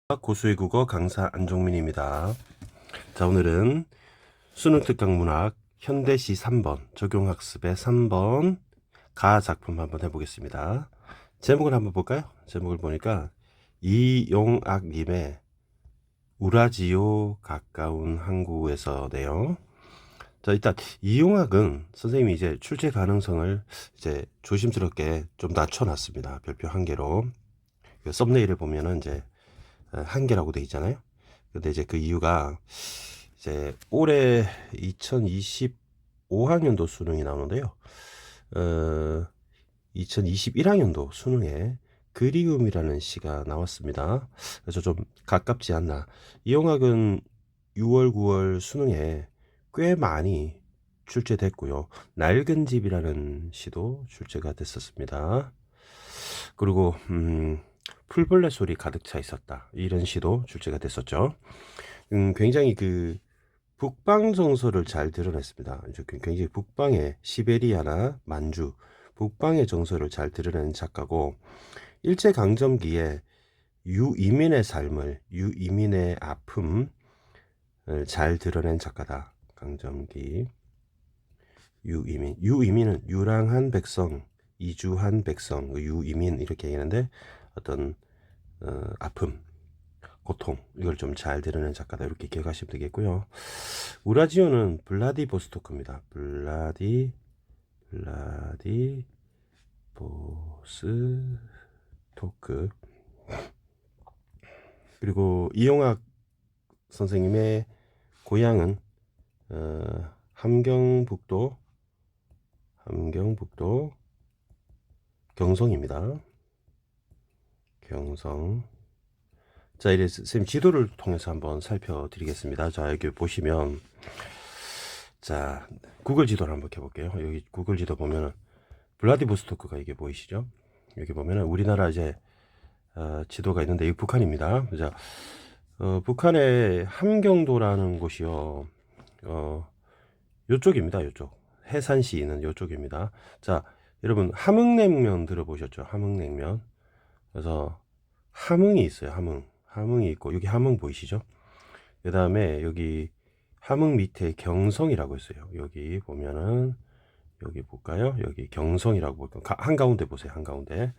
고수의 국어 강사 안종민입니다. 자, 오늘은 수능 특강 문학 현대시 3번 적용학습의 3번 가 작품 한번 해보겠습니다. 제목을 한번 볼까요? 제목을 보니까 이용학님의 우라지요 가까운 항구에서네요. 자, 일단 이용학은 선생님이 이제 출제 가능성을 이제 조심스럽게 좀 낮춰놨습니다. 별표 1개로. 썸네일을 보면은 이제 1개라고 돼 있잖아요. 근데 이제 그 이유가 이제 올해 2025학년도 수능이 나오는데요. 2021학년도 수능에 그리움이라는 시가 나왔습니다. 그래서 좀 가깝지 않나. 이용학은 6월, 9월 수능에 꽤 많이 출제됐고요. 낡은 집이라는 시도 출제가 됐었습니다. 그리고 풀벌레 소리 가득 차 있었다. 이런 시도 출제가 됐었죠. 굉장히 그 북방 정서를 잘 드러냈습니다. 굉장히 북방의 시베리아나 만주, 북방의 정서를 잘 드러낸 작가고, 일제강점기에 유이민의 삶을, 유이민의 아픔을 잘 드러낸 작가다. 강점기 유이민. 유이민은 유랑한 백성, 이주한 백성, 유이민 이렇게 얘기하는데 어떤 아픔, 고통 이걸 좀 잘 드러낸 작가다 이렇게 기억하시면 되겠고요. 우라지오는 블라디보스토크입니다. 블라디보스토크. 그리고 이용학 선생님의 고향은 함경북도 경성입니다. 경성. 자, 이제 선생님 지도를 통해서 한번 살펴드리겠습니다. 자, 여기 보시면, 자, 구글 지도를 한번 켜볼게요. 여기 구글 지도 보면은 블라디보스토크가 이게 보이시죠? 여기 보면은 우리나라 이제 지도가 있는데 이 북한입니다. 자, 북한의 함경도라는 곳이요. 요쪽입니다. 요쪽. 해산시 있는 요쪽입니다. 자, 여러분 함흥냉면 들어보셨죠? 함흥냉면. 그래서 함흥이 있어요. 함흥이 있고 여기 함흥 보이시죠? 그 다음에 여기 함흥 밑에 경성이라고 있어요. 여기 보면은 여기 볼까요? 여기 경성이라고 볼까요? 한가운데 보세요. 한가운데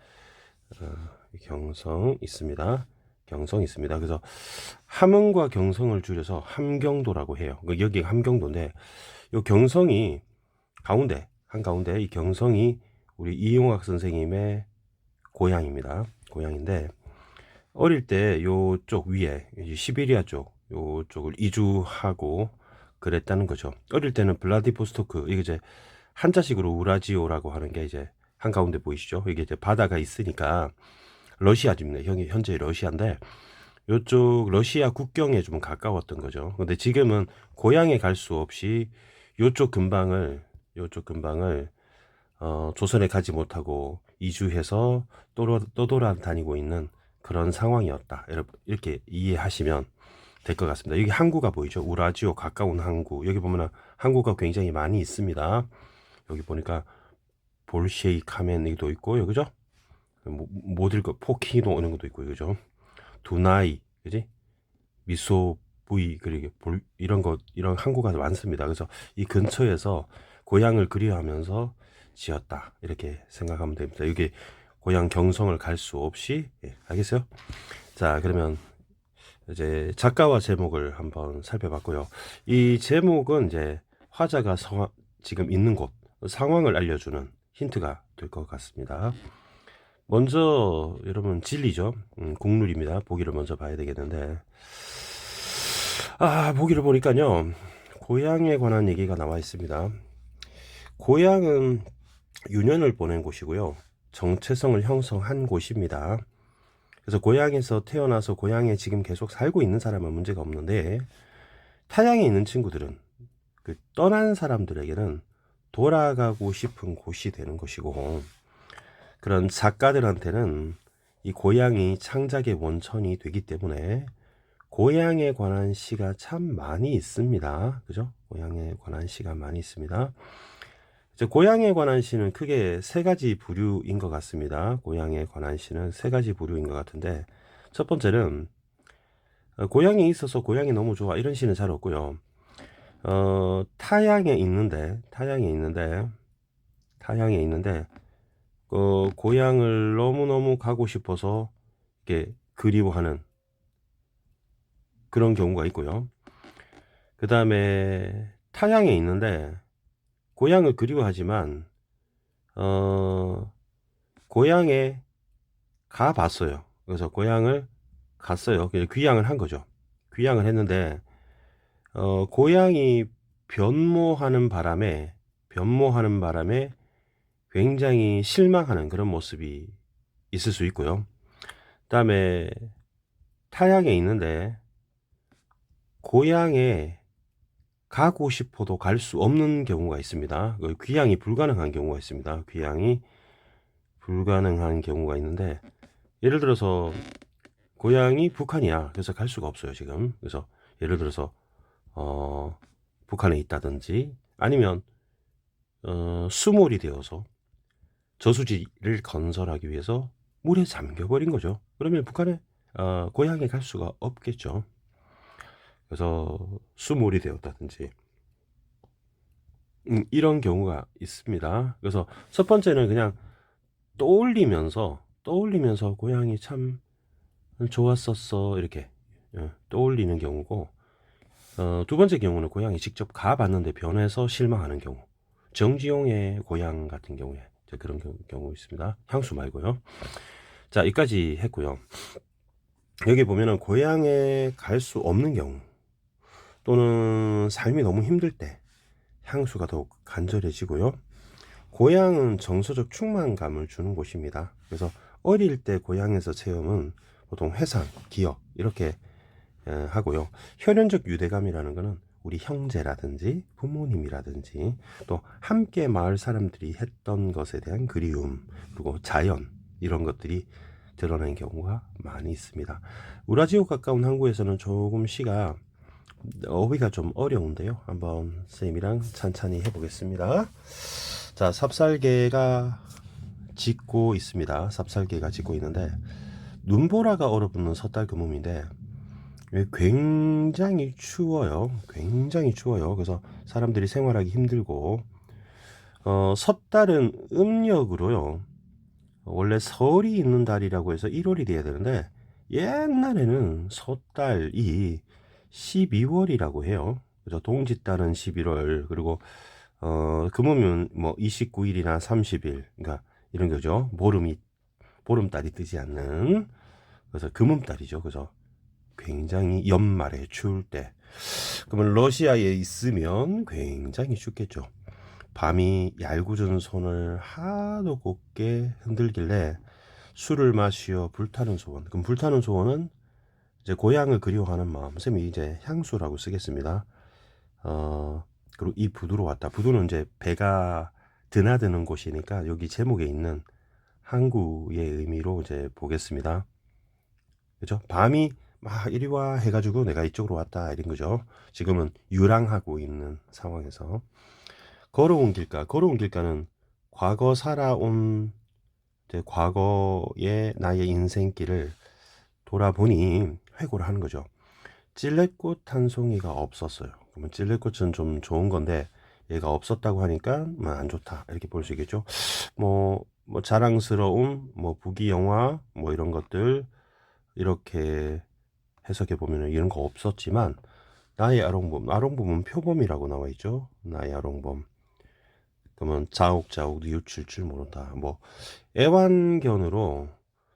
경성 있습니다. 경성 있습니다. 그래서 함흥과 경성을 줄여서 함경도라고 해요. 여기가 함경도인데 이 경성이 가운데 한가운데 이 경성이 우리 이용학 선생님의 고향입니다. 고향인데 어릴 때 요쪽 위에 시베리아 쪽 요쪽을 이주하고 그랬다는 거죠. 어릴 때는 블라디보스토크 이게 이제 한자식으로 우라지오라고 하는 게 이제 한가운데 보이시죠? 이게 이제 바다가 있으니까 러시아입니다. 현재 러시아인데 요쪽 러시아 국경에 좀 가까웠던 거죠. 근데 지금은 고향에 갈 수 없이 요쪽 근방을 조선에 가지 못하고 이주해서 떠돌아다니고 있는 그런 상황이었다. 여러분 이렇게 이해하시면 될 것 같습니다. 여기 항구가 보이죠? 우라지오 가까운 항구. 여기 보면 항구가 굉장히 많이 있습니다. 여기 보니까 볼셰이 카멘이도 있고 여기죠? 못 읽어 포키노 이런 것도 있고 그죠? 두나이 그지? 미소 부이 그리고 이런 항구가 많습니다. 그래서 이 근처에서 고향을 그리워하면서 지었다 이렇게 생각하면 됩니다. 여기 고향 경성을 갈 수 없이 알겠어요? 자, 그러면 이제 작가와 제목을 한번 살펴봤고요. 이 제목은 이제 화자가 지금 있는 곳 상황을 알려주는 힌트가 될 것 같습니다. 먼저 여러분 진리죠. 국룰입니다. 보기를 먼저 봐야 되겠는데 보기를 보니까요 고향에 관한 얘기가 나와 있습니다. 고향은 유년을 보낸 곳이고요. 정체성을 형성한 곳입니다. 그래서 고향에서 태어나서 고향에 지금 계속 살고 있는 사람은 문제가 없는데 타향에 있는 친구들은 그 떠난 사람들에게는 돌아가고 싶은 곳이 되는 것이고 그런 작가들한테는 이 고향이 창작의 원천이 되기 때문에 고향에 관한 시가 참 많이 있습니다. 그죠? 고향에 관한 시가 많이 있습니다. 이제 고향에 관한 시는 크게 세 가지 부류인 것 같습니다. 고향에 관한 시는 세 가지 부류인 것 같은데 첫 번째는 고향에 있어서 고향이 너무 좋아 이런 시는 잘 없고요. 타향에 있는데 고향을 너무너무 가고 싶어서 이렇게 그리워하는 그런 경우가 있고요. 그 다음에 타향에 있는데 고향을 그리워하지만 고향에 가봤어요. 그래서 고향을 갔어요. 그냥 귀향을 한 거죠. 귀향을 했는데 고향이 변모하는 바람에 굉장히 실망하는 그런 모습이 있을 수 있고요. 그다음에 타향에 있는데 고향에 가고 싶어도 갈 수 없는 경우가 있습니다. 귀향이 불가능한 경우가 있습니다. 귀향이 불가능한 경우가 있는데 예를 들어서 고향이 북한이야. 그래서 갈 수가 없어요, 지금. 그래서 예를 들어서 북한에 있다든지 아니면 수몰이 되어서 저수지를 건설하기 위해서 물에 잠겨버린 거죠. 그러면 북한에 고향에 갈 수가 없겠죠. 그래서 수몰이 되었다든지 이런 경우가 있습니다. 그래서 첫 번째는 그냥 떠올리면서 고향이 참 좋았었어 이렇게 떠올리는 경우고 두 번째 경우는 고향이 직접 가봤는데 변해서 실망하는 경우. 정지용의 고향 같은 경우에 그런 경우 있습니다. 향수 말고요. 자, 여기까지 했고요. 여기 보면은 고향에 갈 수 없는 경우 또는 삶이 너무 힘들 때 향수가 더욱 간절해지고요. 고향은 정서적 충만감을 주는 곳입니다. 그래서 어릴 때 고향에서 체험은 보통 회상, 기억 이렇게 하고요. 혈연적 유대감이라는 것은 우리 형제라든지 부모님이라든지 또 함께 마을 사람들이 했던 것에 대한 그리움 그리고 자연 이런 것들이 드러나는 경우가 많이 있습니다. 우라지오 가까운 항구에서는 조금 시가 어휘가 좀 어려운데요. 한번 쌤이랑 찬찬히 해보겠습니다. 자, 삽살개가 짖고 있습니다. 삽살개가 짖고 있는데 눈보라가 얼어붙는 섣달 금음인데 굉장히 추워요. 굉장히 추워요. 그래서 사람들이 생활하기 힘들고 섣달은 음력으로요. 원래 설이 있는 달이라고 해서 1월이 돼야 되는데 옛날에는 섣달이 12월이라고 해요. 그래서 동짓달은 11월 그리고 금음은 뭐 29일이나 30일 그러니까 이런 거죠. 보름달이 뜨지 않는 그래서 금음달이죠. 그래서 굉장히 연말에 추울 때 그러면 러시아에 있으면 굉장히 춥겠죠. 밤이 얄궂은 손을 하도 곱게 흔들길래 술을 마시어 불타는 소원. 그럼 불타는 소원은 이제 고향을 그리워하는 마음. 쌤이 이제 향수라고 쓰겠습니다. 그리고 이 부두로 왔다. 부두는 이제 배가 드나드는 곳이니까 여기 제목에 있는 항구의 의미로 이제 보겠습니다. 그죠? 밤이 막 이리 와 해가지고 내가 이쪽으로 왔다 이런 거죠. 지금은 유랑하고 있는 상황에서 걸어온 길가는 과거 살아온 과거의 나의 인생길을 돌아보니 회고를 하는 거죠. 찔레꽃 한 송이가 없었어요. 그러면 찔레꽃은 좀 좋은 건데 얘가 없었다고 하니까 안 좋다 이렇게 볼 수 있겠죠. 뭐 자랑스러운 뭐 부귀영화 뭐 이런 것들 이렇게 해석해 보면 이런 거 없었지만 나의 아롱봄은 표범이라고 나와 있죠. 나의 아롱봄. 그러면 자욱자욱 뉘우칠 줄 모른다. 뭐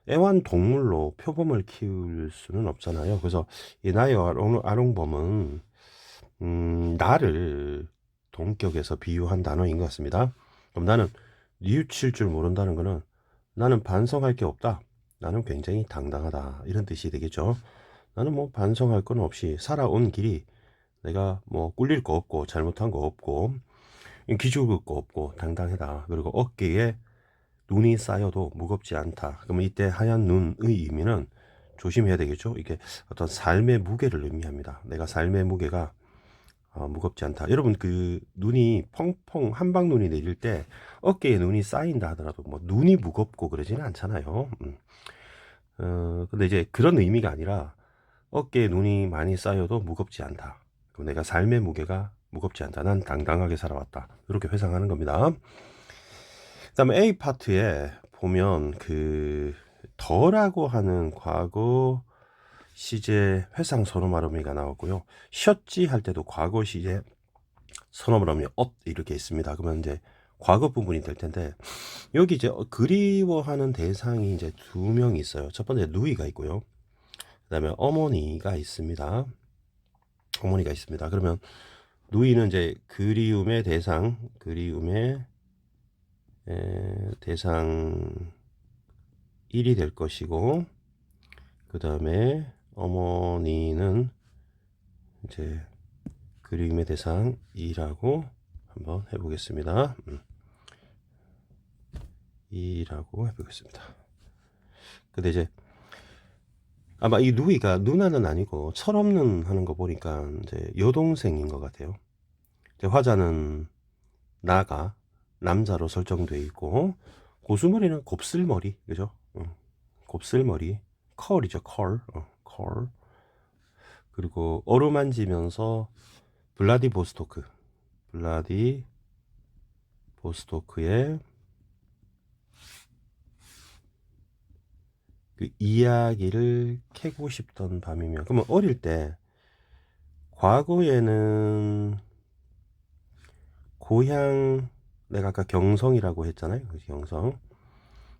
애완동물로 표범을 키울 수는 없잖아요. 그래서 이 나의 아롱봄은 나를 동격에서 비유한 단어인 것 같습니다. 그럼 나는 뉘우칠 줄 모른다는 거는 나는 반성할 게 없다. 나는 굉장히 당당하다. 이런 뜻이 되겠죠. 나는 뭐 반성할 건 없이 살아온 길이 내가 뭐 꿀릴 거 없고 잘못한 거 없고 기죽을 거 없고 당당하다. 그리고 어깨에 눈이 쌓여도 무겁지 않다. 그러면 이때 하얀 눈의 의미는 조심해야 되겠죠. 이게 어떤 삶의 무게를 의미합니다. 내가 삶의 무게가 무겁지 않다. 여러분 그 눈이 펑펑 한방 눈이 내릴 때 어깨에 눈이 쌓인다 하더라도 뭐 눈이 무겁고 그러지는 않잖아요. 근데 이제 그런 의미가 아니라 어깨에 눈이 많이 쌓여도 무겁지 않다. 내가 삶의 무게가 무겁지 않다. 난 당당하게 살아왔다. 이렇게 회상하는 겁니다. 그다음에 A 파트에 보면 그 더라고 하는 과거 시제 회상 선어 말음이가 나오고요. 쉬었지 할 때도 과거 시제 선어 말음이 업 이렇게 있습니다. 그러면 이제 과거 부분이 될 텐데 여기 이제 그리워하는 대상이 이제 두 명이 있어요. 첫 번째 누이가 있고요. 그다음에 어머니가 있습니다. 어머니가 있습니다. 그러면 누이는 이제 그리움의 대상, 그리움의 대상 1이 될 것이고, 그 다음에 어머니는 이제 그리움의 대상 2라고 한번 해보겠습니다. 2라고 해보겠습니다. 근데 이제 아마 이 누이가 누나는 아니고 철없는 하는 거 보니까 이제 여동생인 것 같아요. 이제 화자는 나가 남자로 설정되어 있고 고수머리는 곱슬머리, 그죠? 곱슬머리, 컬이죠, 컬, 컬. 그리고 어루만지면서 블라디보스토크의 그 이야기를 캐고 싶던 밤이면, 그러면 어릴 때 과거에는 고향, 내가 아까 경성이라고 했잖아요.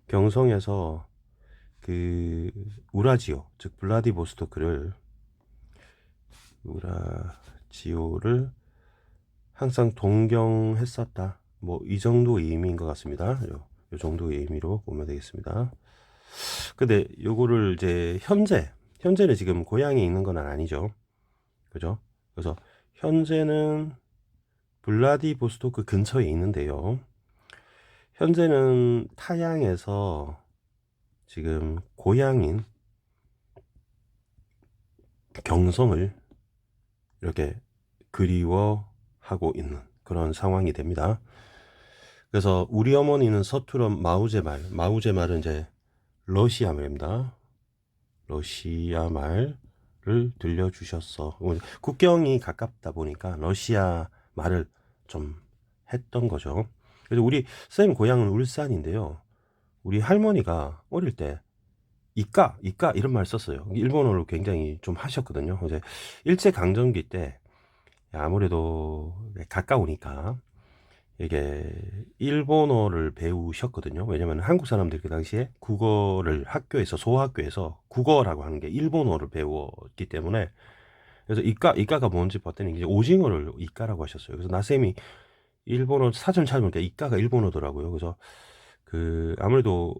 경성에서 그 우라지오, 즉 우라지오를 항상 동경했었다. 뭐 이 정도의 의미인 것 같습니다. 요 정도의 의미로 보면 되겠습니다. 근데 요거를 이제 현재는 지금 고향에 있는 건 아니죠. 그죠? 그래서 현재는 블라디보스토크 근처에 있는데요. 현재는 타양에서 지금 고향인 경성을 이렇게 그리워하고 있는 그런 상황이 됩니다. 그래서 우리 어머니는 서투른 마우제말은 이제 러시아 말입니다. 러시아 말을 들려주셨어. 국경이 가깝다 보니까 러시아 말을 좀 했던 거죠. 그래서 우리 쌤 고향은 울산인데요. 우리 할머니가 어릴 때 이까 이런 말 썼어요. 일본어를 굉장히 좀 하셨거든요. 이제 일제 강점기 때 아무래도 가까우니까 이게 일본어를 배우셨거든요. 왜냐면 한국 사람들 그 당시에 국어를 학교에서 소학교에서 국어라고 하는 게 일본어를 배웠기 때문에 그래서 이까가 뭔지 봤더니 이제 오징어를 이까라고 하셨어요. 그래서 나쌤이 일본어 사전 찾아보니까 이까가 일본어더라고요. 그래서 그 아무래도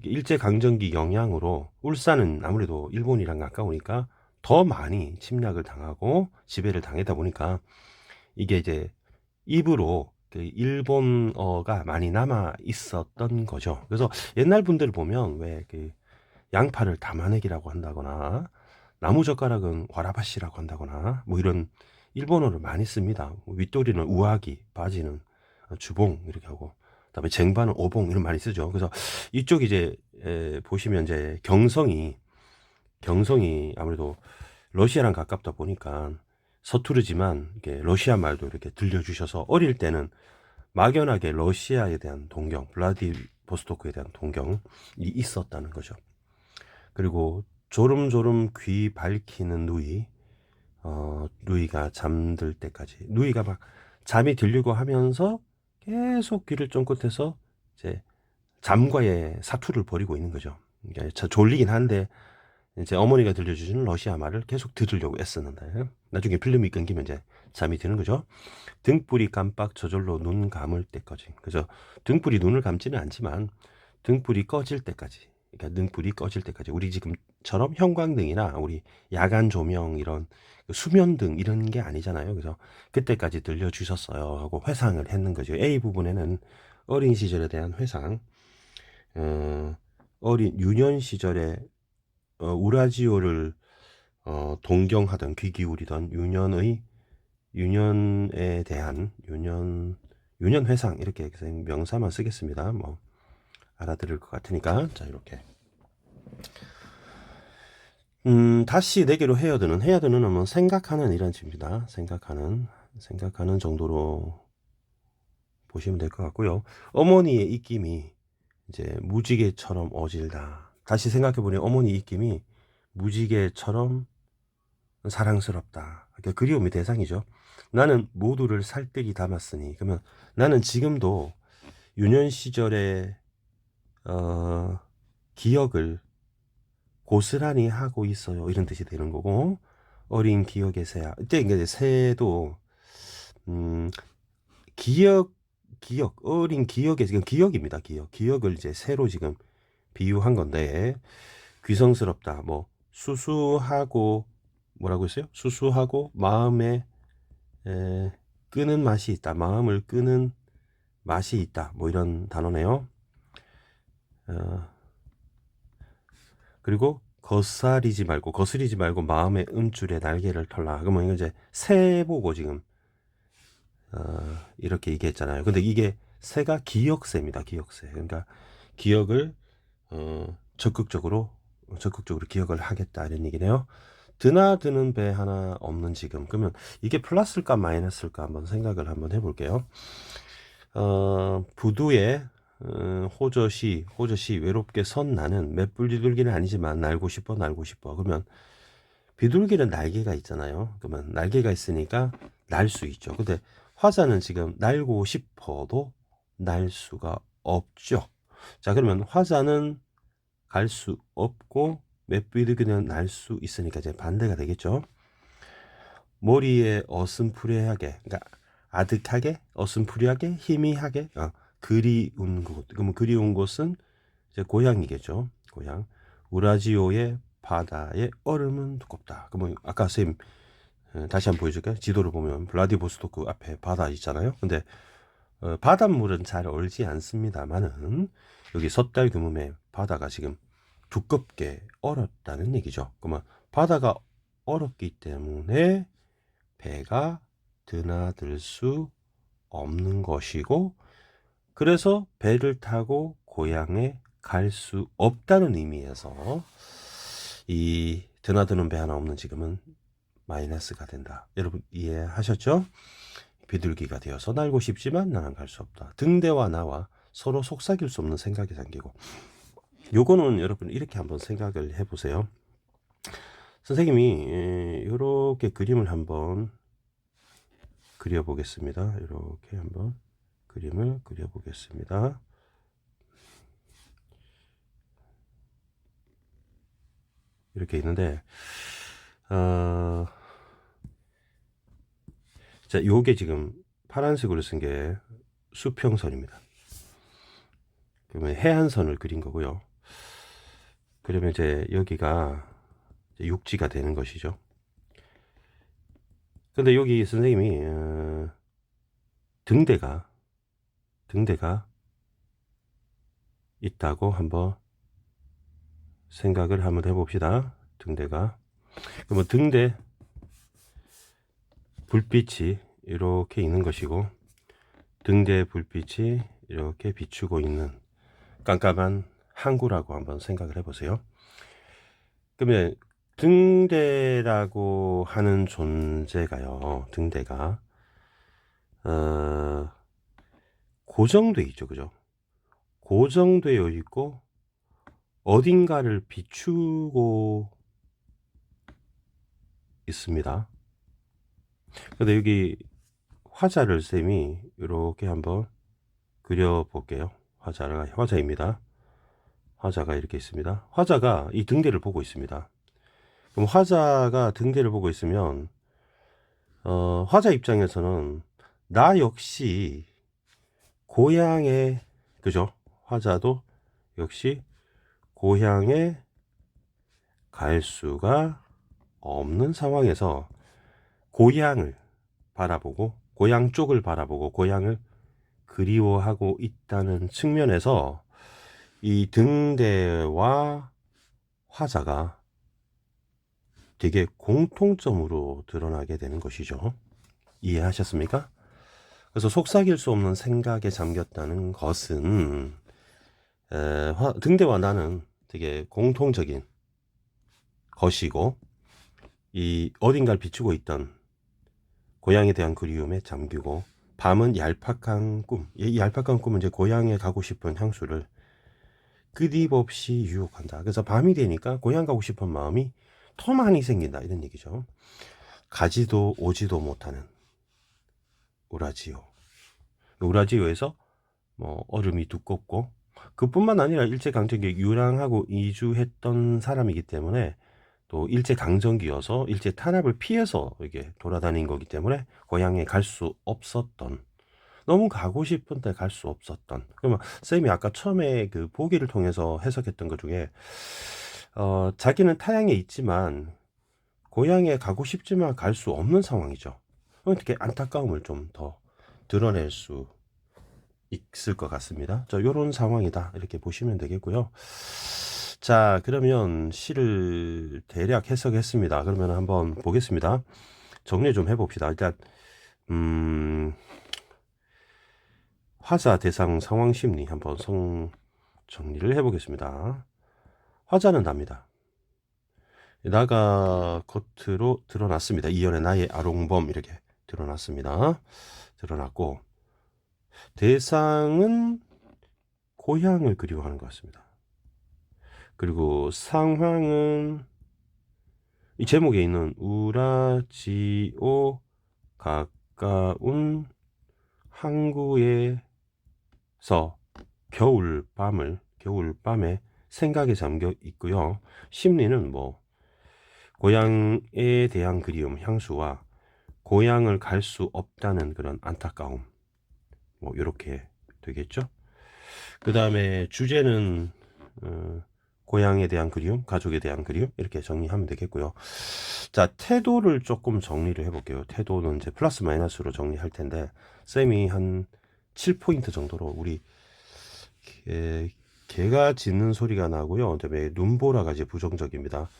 일제 강점기 영향으로 울산은 아무래도 일본이랑 가까우니까 더 많이 침략을 당하고 지배를 당했다 보니까 이게 이제 입으로 그 일본어가 많이 남아 있었던 거죠. 그래서 옛날 분들 보면 왜 그 양파를 담아내기라고 한다거나 나무젓가락은 와라바시라고 한다거나 뭐 이런 일본어를 많이 씁니다. 윗도리는 우아기, 바지는 주봉 이렇게 하고 그다음에 쟁반은 오봉 이런 많이 쓰죠. 그래서 이쪽 이제 보시면 이제 경성이 아무래도 러시아랑 가깝다 보니까 서투르지만 이게 러시아 말도 이렇게 들려주셔서 어릴 때는 막연하게 러시아에 대한 동경, 블라디보스토크에 대한 동경이 있었다는 거죠. 그리고 조름조름 귀 밝히는 누이가 잠들 때까지 누이가 막 잠이 들려고 하면서 계속 귀를 쫑긋해서 이제 잠과의 사투를 벌이고 있는 거죠. 그러니까 졸리긴 한데 이제 어머니가 들려주시는 러시아 말을 계속 들으려고 애쓰는데 나중에 필름이 끊기면 이제 잠이 드는 거죠. 등불이 깜빡 저절로 눈 감을 때까지. 그래서 등불이 눈을 감지는 않지만 등불이 꺼질 때까지. 그러니까 등불이 꺼질 때까지. 우리 지금처럼 형광등이나 우리 야간 조명 이런 수면등 이런 게 아니잖아요. 그래서 그때까지 들려주셨어요 하고 회상을 했는 거죠. A 부분에는 어린 시절에 대한 회상, 어린 유년 시절에 우라지오를 동경하던 귀 기울이던 유년에 대한 유년 회상 이렇게 명사만 쓰겠습니다. 뭐 알아들을 것 같으니까 자 이렇게 다시 내게로 헤어드는 뭐 생각하는 이란 뜻입니다. 생각하는 정도로 보시면 될 것 같고요. 어머니의 입김이 이제 무지개처럼 어질다. 다시 생각해보니 어머니 입김이 무지개처럼 사랑스럽다. 그러니까 그리움이 대상이죠. 나는 모두를 살뜰히 담았으니. 그러면 나는 지금도 유년 시절의 기억을 고스란히 하고 있어요. 이런 뜻이 되는 거고, 어린 기억의 새야. 이때 이제 새도 음, 어린 기억의 지금 기억입니다. 기억을 이제 새로 지금 비유한 건데, 귀성스럽다. 뭐 수수하고 뭐라고 했어요? 수수하고 마음에 끄는 맛이 있다. 마음을 끄는 맛이 있다. 뭐 이런 단어네요. 그리고 거스리지 말고 마음의 음줄에 날개를 털라. 그러면 이제 새 보고 지금 이렇게 얘기했잖아요. 근데 이게 새가 기억새입니다. 기억새. 그러니까 기억을 적극적으로 기억을 하겠다 이런 얘기네요. 드나드는 배 하나 없는 지금. 그러면 이게 플러스일까 마이너스일까 한번 생각을 한번 해볼게요. 부두에 호젓이 외롭게 선 나는 맷불 비둘기는 아니지만 날고 싶어. 그러면 비둘기는 날개가 있잖아요. 그러면 날개가 있으니까 날 수 있죠. 근데 화자는 지금 날고 싶어도 날 수가 없죠. 자, 그러면 화자는 갈 수 없고 맷비둘기는 날 수 있으니까 이제 반대가 되겠죠. 머리에 어슴푸레하게, 그러니까 아득하게, 어슴푸레하게, 희미하게, 그리운 곳. 그러면 그리운 곳은 이제 고향이겠죠. 고향. 우라지오의 바다의 얼음은 두껍다. 그러면 아까 선생님 다시 한번 보여줄까요? 지도를 보면 블라디보스토크 앞에 바다 있잖아요. 근데 바닷물은 잘 얼지 않습니다만은 여기 섣달 규모의 바다가 지금 두껍게 얼었다는 얘기죠. 그러면 바다가 얼었기 때문에 배가 드나들 수 없는 것이고, 그래서 배를 타고 고향에 갈 수 없다는 의미에서 이 드나드는 배 하나 없는 지금은 마이너스가 된다. 여러분 이해하셨죠? 비둘기가 되어서 날고 싶지만 나는 갈 수 없다. 등대와 나와 서로 속삭일 수 없는 생각이 담기고, 요거는 여러분 이렇게 한번 생각을 해보세요. 선생님이 이렇게 그림을 한번 그려보겠습니다. 이렇게 한번 그림을 그려보겠습니다. 이렇게 있는데, 자, 요게 지금 파란색으로 쓴 게 수평선입니다. 그러면 해안선을 그린 거고요. 그러면 이제 여기가 이제 육지가 되는 것이죠. 근데 여기 선생님이 등대가 있다고 한번 생각을 한번 해봅시다. 등대가. 그러면 등대 불빛이 이렇게 있는 것이고, 등대 불빛이 이렇게 비추고 있는 깜깜한 항구라고 한번 생각을 해보세요. 그러면 등대라고 하는 존재가요, 등대가 고정돼 있죠, 그죠? 고정되어 있고 어딘가를 비추고 있습니다. 근데 여기 화자를 쌤이 이렇게 한번 그려볼게요. 화자입니다. 화자가 이렇게 있습니다. 화자가 이 등대를 보고 있습니다. 그럼 화자가 등대를 보고 있으면 화자 입장에서는 나 역시 고향에, 그죠? 화자도 역시 고향에 갈 수가 없는 상황에서 고향을 바라보고, 고향 쪽을 바라보고 고향을 그리워하고 있다는 측면에서 이 등대와 화자가 되게 공통점으로 드러나게 되는 것이죠. 이해하셨습니까? 그래서 속삭일 수 없는 생각에 잠겼다는 것은 등대와 나는 되게 공통적인 것이고, 이 어딘가를 비추고 있던 고향에 대한 그리움에 잠기고, 밤은 얄팍한 꿈. 이 얄팍한 꿈은 이제 고향에 가고 싶은 향수를 끊임없이 유혹한다. 그래서 밤이 되니까 고향 가고 싶은 마음이 더 많이 생긴다. 이런 얘기죠. 가지도 오지도 못하는 우라지요. 우라지요에서 뭐 얼음이 두껍고, 그뿐만 아니라 일제강점기에 유랑하고 이주했던 사람이기 때문에, 또 일제강점기여서 일제 탄압을 피해서 이게 돌아다닌 거기 때문에 고향에 갈 수 없었던, 너무 가고 싶은데 갈 수 없었던. 그러면 쌤이 아까 처음에 그 보기를 통해서 해석했던 것 중에, 자기는 타향에 있지만 고향에 가고 싶지만 갈 수 없는 상황이죠. 어떻게 안타까움을 좀 더 드러낼 수 있을 것 같습니다. 요런 상황이다, 이렇게 보시면 되겠고요. 자, 그러면 시를 대략 해석했습니다. 그러면 한번 보겠습니다. 정리 좀 해봅시다. 일단 화자 대상 상황 심리 한번 정리를 해보겠습니다. 화자는 납니다. 나가 겉으로 드러났습니다. 이연의 나의 아롱범, 이렇게 드러났습니다. 드러났고, 대상은 고향을 그리워하는 것 같습니다. 그리고 상황은 이 제목에 있는 우라지오 가까운 항구에서 겨울밤에 생각에 잠겨 있고요. 심리는 뭐 고향에 대한 그리움, 향수와 고향을 갈 수 없다는 그런 안타까움, 뭐 이렇게 되겠죠. 그 다음에 주제는 고향에 대한 그리움, 가족에 대한 그리움, 이렇게 정리하면 되겠고요. 자, 태도를 조금 정리를 해볼게요. 태도는 이제 플러스 마이너스로 정리할 텐데, 쌤이 한 7포인트 정도로, 우리 개가 짖는 소리가 나고요. 그다음에 눈보라가 이제 부정적입니다.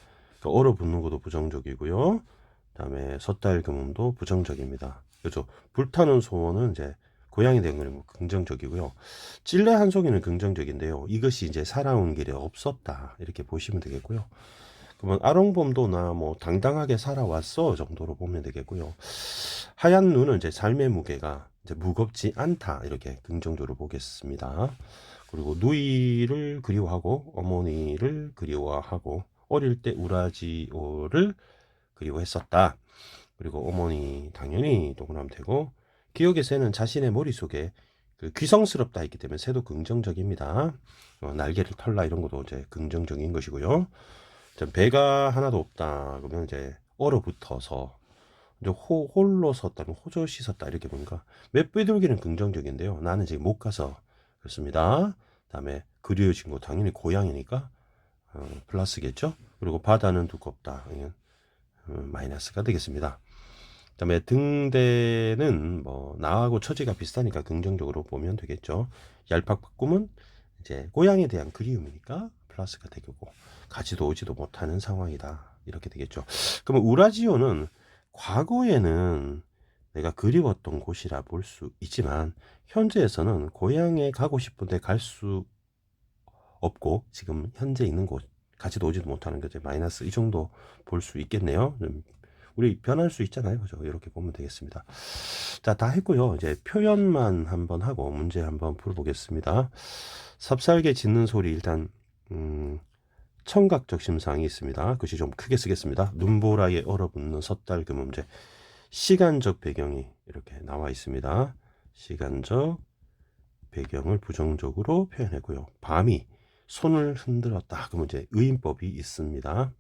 그러니까 얼어붙는 것도 부정적이고요. 그다음에 섣달금음도 부정적입니다. 그렇죠. 불타는 소원은 이제 고향에 대한 거는 긍정적이고요. 찔레 한 송이는 긍정적인데요. 이것이 이제 살아온 길에 없었다, 이렇게 보시면 되겠고요. 그러면 아롱봄도 나 뭐 당당하게 살아왔어 정도로 보면 되겠고요. 하얀 눈은 이제 삶의 무게가 이제 무겁지 않다, 이렇게 긍정적으로 보겠습니다. 그리고 누이를 그리워하고 어머니를 그리워하고 어릴 때 우라지오를 그리워했었다. 그리고 어머니 당연히 동그라미 되고, 기억의 새는 자신의 머릿속에 그 귀성스럽다 했기 때문에 새도 긍정적입니다. 날개를 털라 이런 것도 이제 긍정적인 것이고요. 배가 하나도 없다 그러면 이제 얼어붙어서 이제 홀로 섰다는 호젓이 섰다, 이렇게 보니까 맷비둘기는 긍정적인데요. 나는 지금 못 가서 그렇습니다. 다음에 그리워진 거 당연히 고향이니까 플러스겠죠. 그리고 바다는 두껍다, 이건 마이너스가 되겠습니다. 그다음에 등대는 뭐 나하고 처지가 비슷하니까 긍정적으로 보면 되겠죠. 얄팍바꿈은 이제 고향에 대한 그리움이니까 플러스가 되겠고, 가지도 오지도 못하는 상황이다, 이렇게 되겠죠. 그러면 우라지오는 과거에는 내가 그리웠던 곳이라 볼 수 있지만 현재에서는 고향에 가고 싶은데 갈 수 없고 지금 현재 있는 곳 가지도 오지도 못하는 게 이제 마이너스, 이 정도 볼 수 있겠네요. 우리 변할 수 있잖아요. 그죠? 이렇게 보면 되겠습니다. 자, 다 했고요. 이제 표현만 한번 하고 문제 한번 풀어보겠습니다. 삽살개 짖는 소리, 일단 청각적 심상이 있습니다. 글씨 좀 크게 쓰겠습니다. 눈보라에 얼어붙는 섣달그 문제. 시간적 배경이 이렇게 나와 있습니다. 시간적 배경을 부정적으로 표현했고요. 밤이 손을 흔들었다, 그러면 이제 의인법이 있습니다.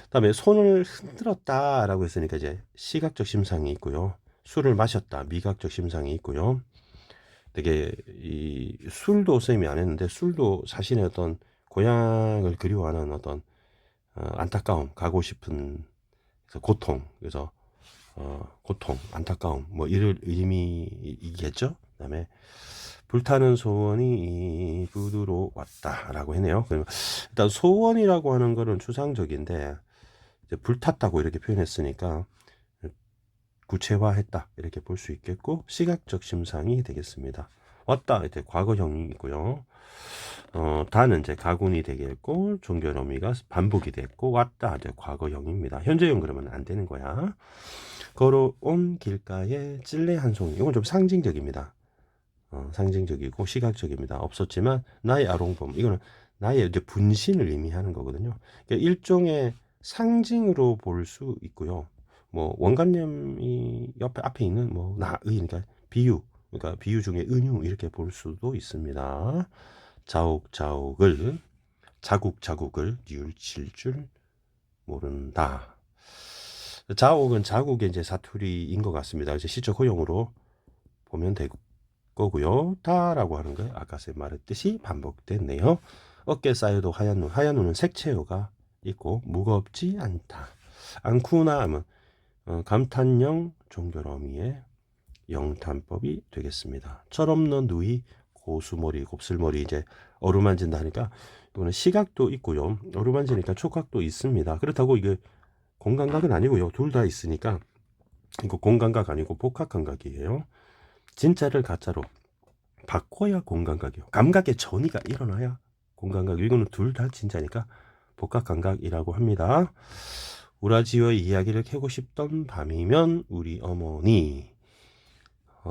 그다음에 손을 흔들었다라고 했으니까 이제 시각적 심상이 있고요. 술을 마셨다, 미각적 심상이 있고요. 되게 이 술도 쌤이 안 했는데, 술도 자신의 어떤 고향을 그리워하는 어떤 안타까움, 가고 싶은 고통, 그래서 고통, 안타까움, 뭐 이럴 의미이겠죠. 그다음에 불타는 소원이 부두로 왔다라고 했네요. 일단 소원이라고 하는 거는 추상적인데 이제 불탔다고 이렇게 표현했으니까 구체화했다, 이렇게 볼 수 있겠고, 시각적 심상이 되겠습니다. 왔다, 이제 과거형이고요. 다는 이제 가군이 되겠고 종결 어미가 반복이 됐고 왔다 이제 과거형입니다. 현재형 그러면 안 되는 거야. 걸어온 길가에 찔레 한 송이. 이건 좀 상징적입니다. 상징적이고 시각적입니다. 없었지만 나의 아롱봄. 이거는 나의 이제 분신을 의미하는 거거든요. 그러니까 일종의 상징으로 볼 수 있고요. 뭐 원관념이 옆에 앞에 있는 뭐 나의 그러니까 비유. 그러니까 비유 중에 은유 이렇게 볼 수도 있습니다. 자욱자욱을 자국자국을 뉘우칠 줄 모른다. 자욱은 자국의 이제 사투리인 것 같습니다. 이제 시적 호용으로 보면 되고 거고요. 다라고 하는 거 아까 말했듯이 반복됐네요. 어깨 쌓여도 하얀 눈. 하얀 눈은 색채어가 있고 무겁지 않다. 않구나 하면 감탄형 종결어미의 영탄법이 되겠습니다. 철없는 누이 고수머리 곱슬머리 이제 어루만진다 하니까 이거는 시각도 있고요. 어루만지니까 촉각도 있습니다. 그렇다고 이게 공감각은 아니고요. 둘 다 있으니까 이거 공감각 아니고 복합감각이에요. 진짜를 가짜로 바꿔야 공감각이요. 감각의 전이가 일어나야 공감각. 이거는 둘 다 진짜니까 복합감각이라고 합니다. 우라지의 이야기를 캐고 싶던 밤이면 우리 어머니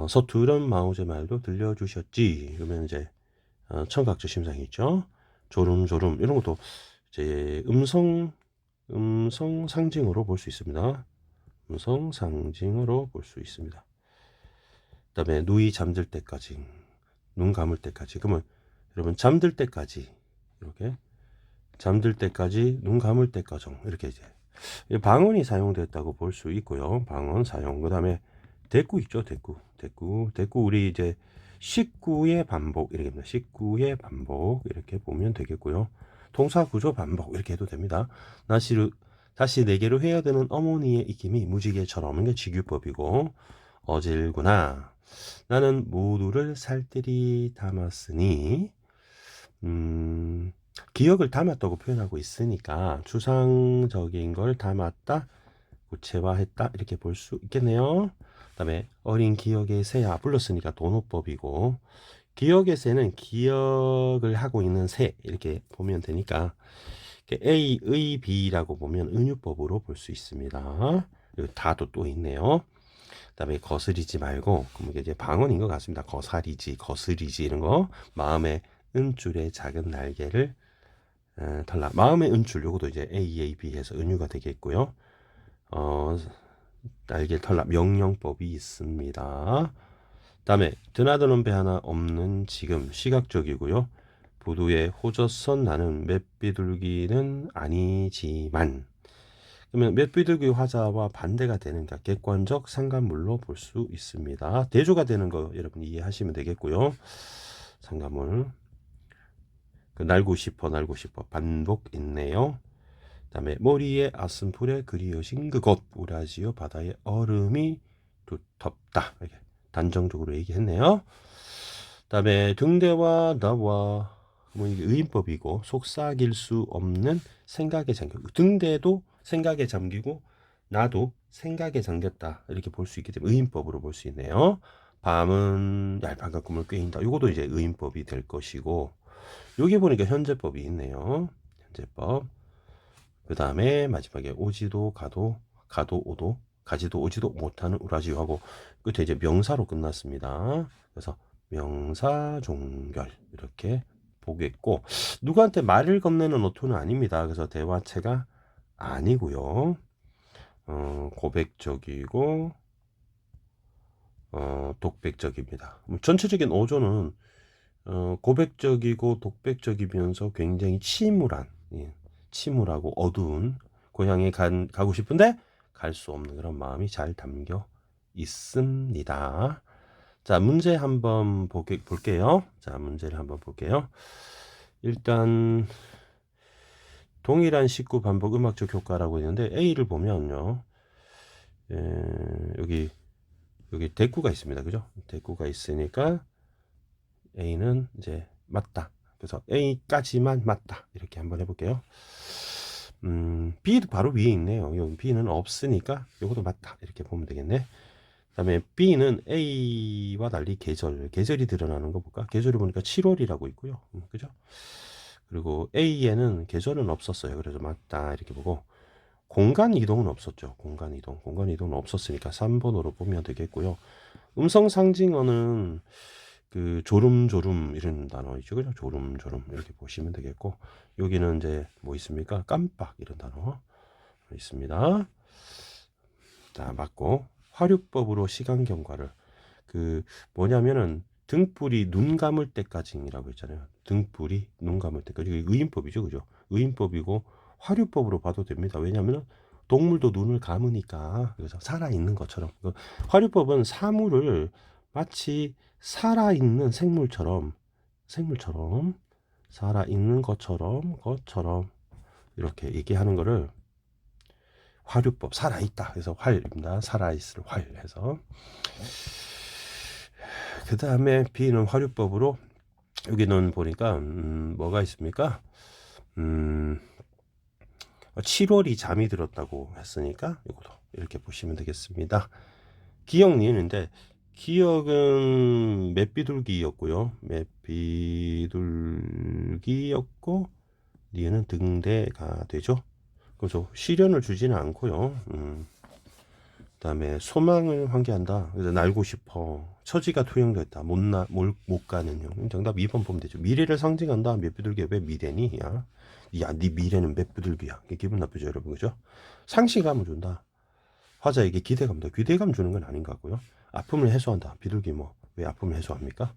서투른 마오제 말도 들려주셨지. 그러면 이제 청각적 심상이 있죠. 조름조름 이런 것도 이제 음성 상징으로 볼 수 있습니다. 음성 상징으로 볼 수 있습니다. 그다음에 누이 잠들 때까지 눈 감을 때까지. 그러면 여러분 잠들 때까지 이렇게 잠들 때까지 눈 감을 때까지 이렇게 이제 방언이 사용됐다고 볼 수 있고요. 방언 사용. 그다음에 대꾸 있죠. 대꾸 우리 이제 19의 반복 이렇게 합니다. 19의 반복 이렇게 보면 되겠고요. 동사 구조 반복 이렇게 해도 됩니다. 다시 내게로 헤어드는 어머니의 입김이 무지개처럼 이게 직유법이고 어질구나. 나는 모두를 살뜰히 담았으니 기억을 담았다고 표현하고 있으니까 추상적인 걸 담았다, 구체화했다 이렇게 볼 수 있겠네요. 그다음에 어린 기억의 새야 불렀으니까 도노법이고 기억의 새는 기억을 하고 있는 새 이렇게 보면 되니까 A의 B라고 보면 은유법으로 볼 수 있습니다. 다도 또 있네요. 그다음에 거스리지 말고 그럼 이게 방언인 것 같습니다. 거스리지 이런 거 마음의 은줄의 작은 날개를 털라. 마음의 은줄 요것도 이제 AAB 해서 은유가 되겠고요. 날개를 털라 명령법이 있습니다. 다음에 드나드는 배 하나 없는 지금 시각적이고요. 부두의 호젓선 나는 맷비둘기는 아니지만 그러면 맷비둘기 화자와 반대가 되는 객관적 상관물로 볼 수 있습니다. 대조가 되는 거 여러분 이해하시면 되겠고요. 상관물 날고 싶어 반복 있네요. 그다음에 머리에 아슴풀에 그리우신 그곳 우라지요 바다의 얼음이 두텁다 이렇게 단정적으로 얘기했네요. 그다음에 등대와 나와 뭐 이게 의인법이고 속삭일 수 없는 생각에 잠겨 등대도 생각에 잠기고 나도 생각에 잠겼다 이렇게 볼 수 있기 때문에 의인법으로 볼 수 있네요. 밤은 얄팍한 꿈을 꾀인다. 이것도 이제 의인법이 될 것이고 여기 보니까 현재법이 있네요. 현재법. 그 다음에 마지막에 오지도 가도 오도 가지도 오지도 못하는 우라지하고 끝에 이제 명사로 끝났습니다. 그래서 명사 종결 이렇게 보겠고 누구한테 말을 건네는 어투는 아닙니다. 그래서 대화체가 아니고요. 고백적이고 독백적입니다. 전체적인 어조는 고백적이고 독백적이면서 굉장히 침울한 침울하고 어두운 고향에 가고 싶은데 갈 수 없는 그런 마음이 잘 담겨 있습니다. 자, 문제 한번 볼게요. 자, 문제를 한번 볼게요. 일단 동일한 식구 반복 음악적 효과라고 있는데 A를 보면요. 여기 대꾸가 있습니다. 그죠? 대꾸가 있으니까 A는 이제 맞다. 그래서 A까지만 맞다. 이렇게 한번 해볼게요. B도 바로 위에 있네요. 여기 B는 없으니까 이것도 맞다. 이렇게 보면 되겠네. 그다음에 B는 A와 달리 계절이 드러나는 거 볼까? 계절이 보니까 7월이라고 있고요. 그죠? 그리고 A에는 계절은 없었어요. 그래서 맞다 이렇게 보고 공간 이동은 없었죠. 공간 이동은 없었으니까 3번으로 보면 되겠고요. 음성 상징어는 그 조름조름 이런 단어 있죠. 그죠? 조름조름 이렇게 보시면 되겠고 여기는 이제 뭐 있습니까? 깜빡 이런 단어 있습니다. 자, 맞고 화류법으로 시간 경과를 그 뭐냐면은 등불이 눈 감을 때까지라고 했잖아요. 등불이 눈 감을 때까지 이게 의인법이죠, 그죠? 의인법이고 화류법으로 봐도 됩니다. 왜냐하면 동물도 눈을 감으니까 그래서 살아 있는 것처럼 그 화류법은 사물을 마치 살아 있는 생물처럼 살아 있는 것처럼 이렇게 얘기하는 거를 화류법 살아 있다. 그래서 활입니다. 살아 있을 활 해서 그 다음에 B는 화류법으로 여기는 보니까 뭐가 있습니까? 7월이 잠이 들었다고 했으니까 이것도 이렇게 보시면 되겠습니다. 기억 니은인데 기억은 맷비둘기였고요. 맷비둘기였고 니은은 등대가 되죠. 그래서 시련을 주지는 않고요. 그다음에 소망을 환기한다. 그래서 날고 싶어. 처지가 투영됐다. 못 가는 형. 정답 2번 보면 되죠. 미래를 상징한다. 맷비둘기 왜 미래니? 네 미래는 맷비둘기야. 기분 나쁘죠, 여러분, 그죠? 상실감을 준다. 화자에게 기대감다. 기대감 주는 건 아닌 것 같고요. 아픔을 해소한다. 비둘기 뭐 왜 아픔을 해소합니까?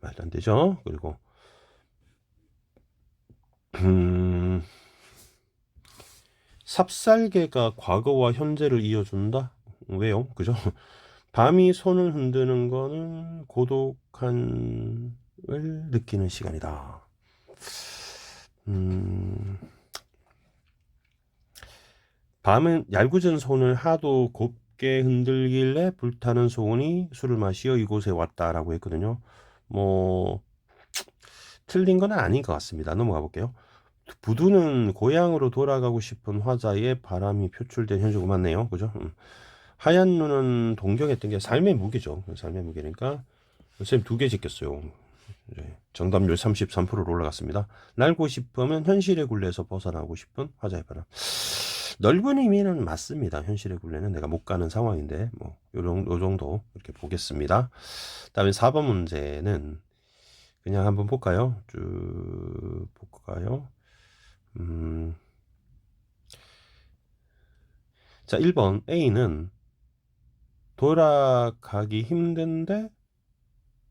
말도 안 되죠. 그리고 삽살개가 과거와 현재를 이어준다. 왜요? 그죠? 밤이 손을 흔드는 거는 고독함을 느끼는 시간이다. 밤은 얄궂은 손을 하도 곱게 흔들길래 불타는 소원이 술을 마시어 이곳에 왔다라고 했거든요. 뭐 틀린 건 아닌 것 같습니다. 넘어가 볼게요. 부두는 고향으로 돌아가고 싶은 화자의 바람이 표출된 현주가 맞네요. 그죠? 하얀 눈은 동경했던 게 삶의 무게죠. 삶의 무게니까 선생님 2개 지켰어요. 정답률 33%로 올라갔습니다. 날고 싶으면 현실의 굴레에서 벗어나고 싶은 화자의 바람. 넓은 의미는 맞습니다. 현실의 굴레는 내가 못 가는 상황인데 뭐 요 정도 이렇게 보겠습니다. 다음에 4번 문제는 그냥 한번 볼까요? 쭉 볼까요? 자, 1번 A는 돌아가기 힘든데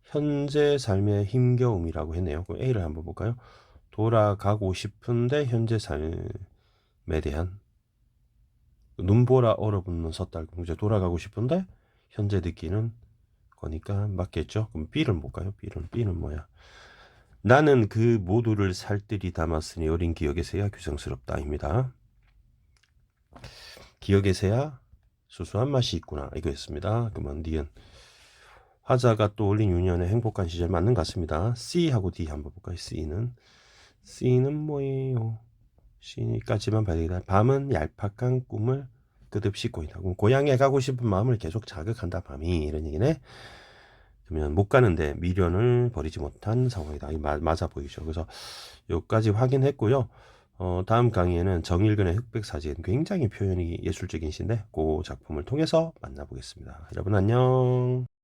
현재 삶의 힘겨움이라고 했네요. 그럼 A를 한번 볼까요? 돌아가고 싶은데 현재 삶에 대한 눈보라 얼어붙는 섣달 이제 돌아가고 싶은데 현재 느끼는 거니까 맞겠죠? 그럼 B를 볼까요? B는 뭐야? 나는 그 모두를 살뜰히 담았으니 어린 기억에서야 규성스럽다입니다. 기억에서야 수수한 맛이 있구나 이거였습니다. 그러면 니은 화자가 떠올린 유년의 행복한 시절 맞는 것 같습니다. C하고 D 한번 볼까요? C는 뭐예요? C까지만 봐야 되겠다. 밤은 얄팍한 꿈을 끄듭 씻고 있다. 그럼 고향에 가고 싶은 마음을 계속 자극한다. 밤이 이런 얘기네. 그러면 못 가는데 미련을 버리지 못한 상황이다. 맞아 보이죠. 그래서 여기까지 확인했고요. 다음 강의에는 정일근의 흑백 사진 굉장히 표현이 예술적인 시인데 그 작품을 통해서 만나보겠습니다. 여러분 안녕.